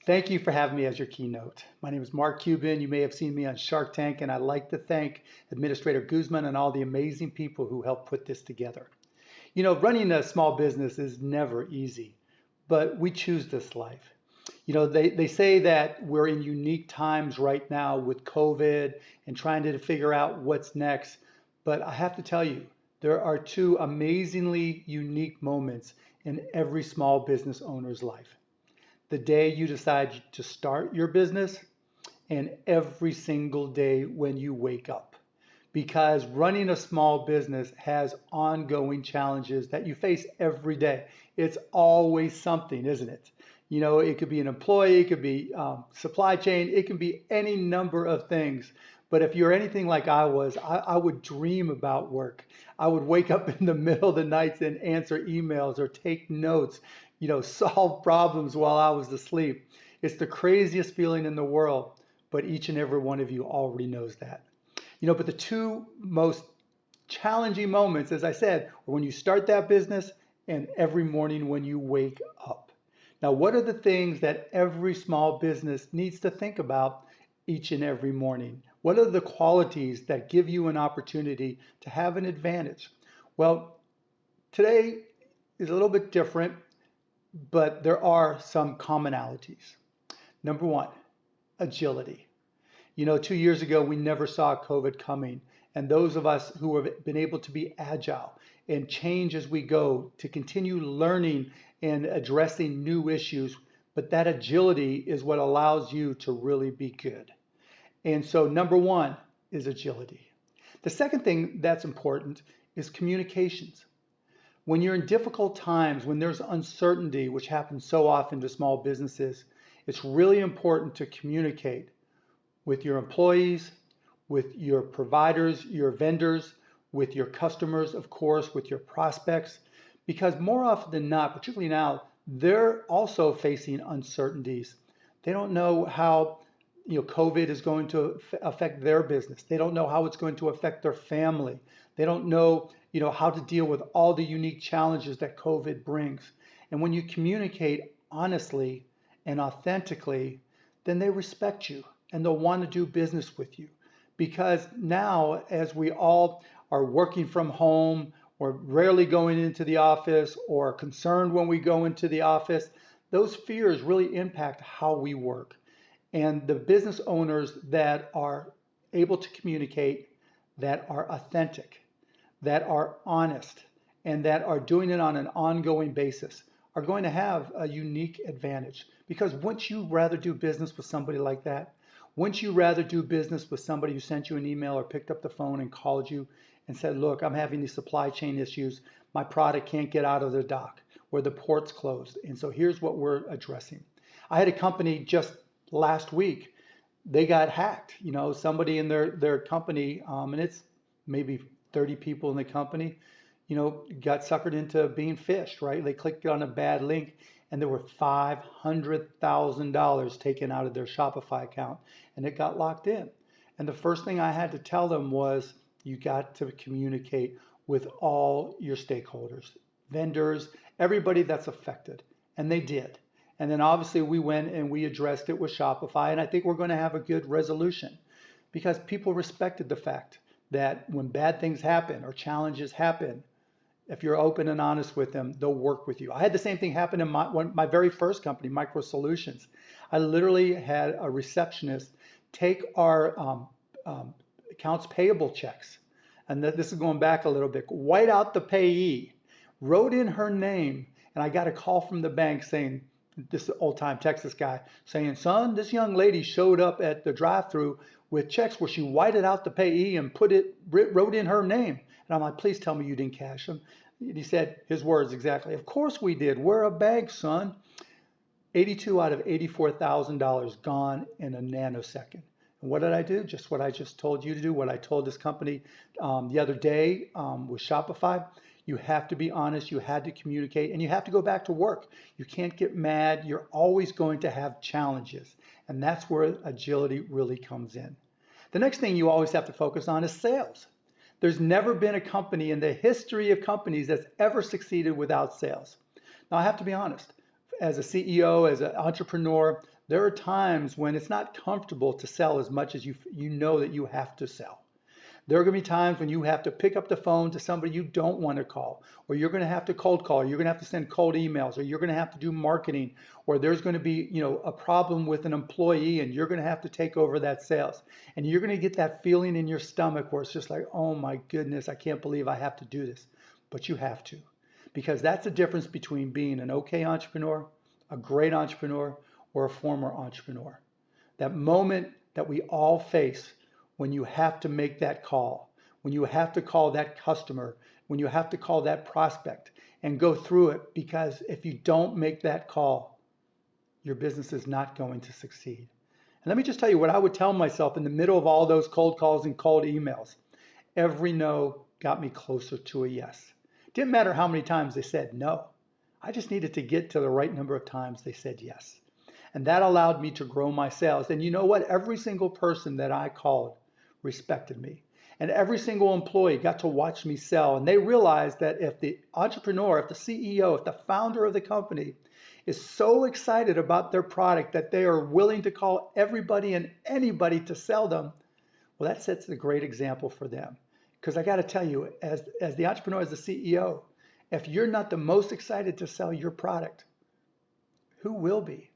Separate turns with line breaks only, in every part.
Thank you for having me as your keynote. My name is Mark Cuban. You may have seen me on Shark Tank, and I'd like to thank Administrator Guzman and all the amazing people who helped put this together. Running a small business is never easy, but we choose this life. They say that we're in unique times right now with COVID and trying to figure out what's next. But I have to tell you, there are two amazingly unique moments in every small business owner's life: the day you decide to start your business, and every single day when you wake up. Because running a small business has ongoing challenges that you face every day. It's always something, isn't it? It could be an employee, it could be supply chain, it can be any number of things. But if you're anything like I was, I would dream about work. I would wake up in the middle of the nights and answer emails or take notes, solve problems while I was asleep. It's the craziest feeling in the world, but each and every one of you already knows that. But the two most challenging moments, as I said, are when you start that business and every morning when you wake up. Now, what are the things that every small business needs to think about each and every morning? What are the qualities that give you an opportunity to have an advantage? Well, today is a little bit different, but there are some commonalities. Number one, agility. 2 years ago, we never saw COVID coming. And those of us who have been able to be agile and change as we go to continue learning and addressing new issues, but that agility is what allows you to really be good. And so number one is agility. The second thing that's important is communications. When you're in difficult times, when there's uncertainty, which happens so often to small businesses, it's really important to communicate with your employees, with your providers, your vendors, with your customers, of course, with your prospects, because more often than not, particularly now, they're also facing uncertainties. They don't know how COVID is going to affect their business. They don't know how it's going to affect their family. They don't know how to deal with all the unique challenges that COVID brings. And when you communicate honestly and authentically, then they respect you and they'll want to do business with you. Because now, as we all are working from home or rarely going into the office or concerned when we go into the office, those fears really impact how we work. And the business owners that are able to communicate, that are authentic, that are honest, and that are doing it on an ongoing basis are going to have a unique advantage. Because wouldn't you rather do business with somebody like that? Wouldn't you rather do business with somebody who sent you an email or picked up the phone and called you and said, look, I'm having these supply chain issues. My product can't get out of the dock or the port's closed. And so here's what we're addressing. I had a company just last week. They got hacked. Somebody in their company, and it's maybe 30 people in the company, got suckered into being phished, right? They clicked on a bad link and there were $500,000 taken out of their Shopify account and it got locked in. And the first thing I had to tell them was, you got to communicate with all your stakeholders, vendors, everybody that's affected. And they did. And then obviously we went and we addressed it with Shopify. And I think we're going to have a good resolution because people respected the fact that when bad things happen or challenges happen, if you're open and honest with them, they'll work with you. I had the same thing happen in my very first company, Micro Solutions. I literally had a receptionist take our accounts payable checks, and this is going back a little bit, white out the payee, wrote in her name, and I got a call from the bank saying, this old-time Texas guy, saying, son, this young lady showed up at the drive-through with checks where she whited out the payee and wrote in her name. And I'm like, please tell me you didn't cash them. And he said, his words exactly, of course we did. We're a bank, son. 82 out of $84,000 gone in a nanosecond. And what did I do? Just what I just told you to do, what I told this company the other day with Shopify. You have to be honest, you had to communicate, and you have to go back to work. You can't get mad. You're always going to have challenges. And that's where agility really comes in. The next thing you always have to focus on is sales. There's never been a company in the history of companies that's ever succeeded without sales. Now, I have to be honest. As a CEO, as an entrepreneur, There are times when it's not comfortable to sell as much as you know that you have to sell. There are going to be times when you have to pick up the phone to somebody you don't want to call, or you're going to have to cold call, or you're going to have to send cold emails, or you're going to have to do marketing, or there's going to be, a problem with an employee and you're going to have to take over that sales. And you're going to get that feeling in your stomach where it's just like, oh my goodness, I can't believe I have to do this. But you have to, because that's the difference between being an okay entrepreneur, a great entrepreneur, or a former entrepreneur. That moment that we all face when you have to make that call, when you have to call that customer, when you have to call that prospect and go through it, because if you don't make that call, your business is not going to succeed. And let me just tell you what I would tell myself in the middle of all those cold calls and cold emails. Every no got me closer to a yes. Didn't matter how many times they said no. I just needed to get to the right number of times they said yes. And that allowed me to grow my sales. And you know what? Every single person that I called respected me. And every single employee got to watch me sell. And they realized that if the entrepreneur, if the CEO, if the founder of the company is so excited about their product that they are willing to call everybody and anybody to sell them, well, that sets a great example for them. Because I got to tell you, as the entrepreneur, as the CEO, if you're not the most excited to sell your product, who will be?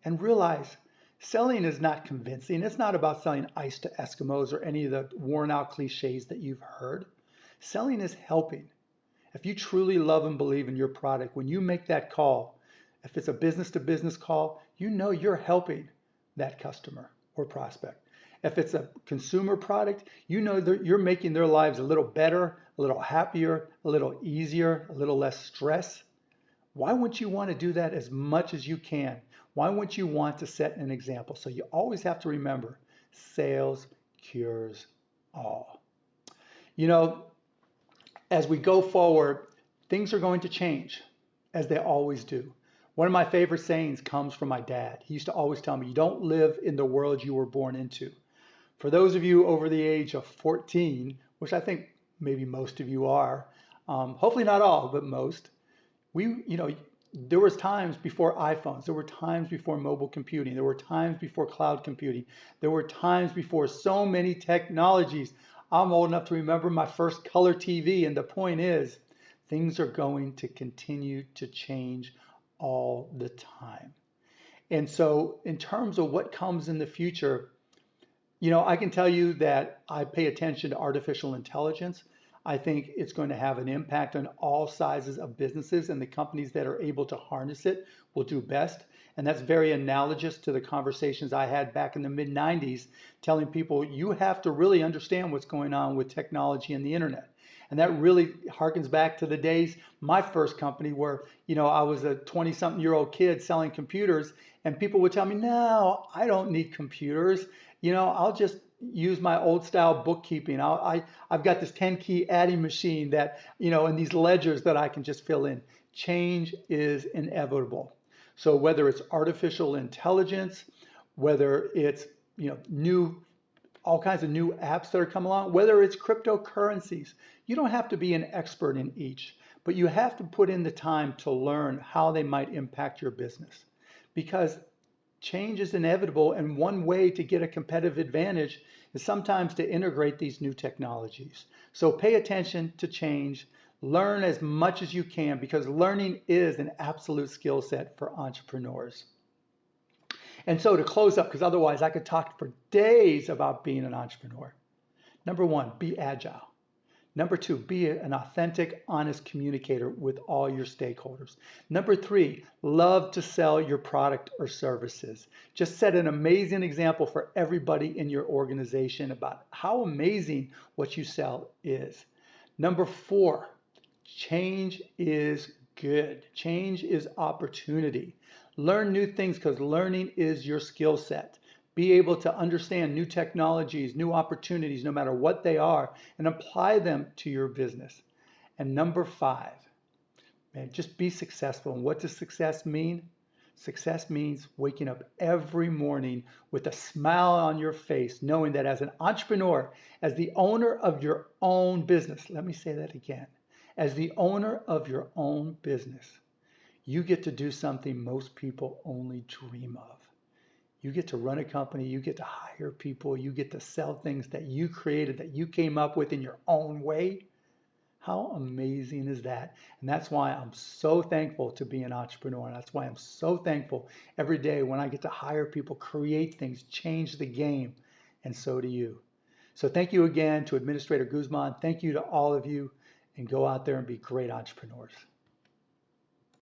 And realize selling is not convincing. It's not about selling ice to Eskimos or any of the worn out cliches that you've heard. Selling is helping. If you truly love and believe in your product, when you make that call, if it's a business to business call, you know you're helping that customer or prospect. If it's a consumer product, you know that you're making their lives a little better, a little happier, a little easier, a little less stress. Why wouldn't you want to do that as much as you can? Why wouldn't you want to set an example? So you always have to remember, sales cures all. As we go forward, things are going to change, as they always do. One of my favorite sayings comes from my dad. He used to always tell me, you don't live in the world you were born into. For those of you over the age of 14, which I think maybe most of you are, hopefully not all, but most, there was times before iPhones, there were times before mobile computing, there were times before cloud computing, there were times before so many technologies. I'm old enough to remember my first color TV, and the point is, things are going to continue to change all the time. And so in terms of what comes in the future, I can tell you that I pay attention to artificial intelligence. I think it's going to have an impact on all sizes of businesses, and the companies that are able to harness it will do best. And that's very analogous to the conversations I had back in the mid 90s, telling people you have to really understand what's going on with technology and the internet. And that really harkens back to the days, my first company, where, I was a 20-something-year-old kid selling computers, and people would tell me, no, I don't need computers. I'll just use my old style bookkeeping. I've got this 10-key adding machine that, and these ledgers that I can just fill in. Change is inevitable. So whether it's artificial intelligence, whether it's, all kinds of new apps that are coming along, whether it's cryptocurrencies, you don't have to be an expert in each, but you have to put in the time to learn how they might impact your business, because change is inevitable, and one way to get a competitive advantage is sometimes to integrate these new technologies. So pay attention to change, learn as much as you can, because learning is an absolute skill set for entrepreneurs. And so to close up, because otherwise I could talk for days about being an entrepreneur. Number one, be agile. Number two, be an authentic, honest communicator with all your stakeholders. Number three, love to sell your product or services. Just set an amazing example for everybody in your organization about how amazing what you sell is. Number four, change is good. Change is opportunity. Learn new things, because learning is your skill set. Be able to understand new technologies, new opportunities, no matter what they are, and apply them to your business. And number five, man, just be successful. And what does success mean? Success means waking up every morning with a smile on your face, knowing that as an entrepreneur, as the owner of your own business, let me say that again, as the owner of your own business, you get to do something most people only dream of. You get to run a company, you get to hire people, you get to sell things that you created, that you came up with in your own way. How amazing is that? And that's why I'm so thankful to be an entrepreneur. And that's why I'm so thankful every day when I get to hire people, create things, change the game. And so do you. So thank you again to Administrator Guzman. Thank you to all of you. And go out there and be great entrepreneurs.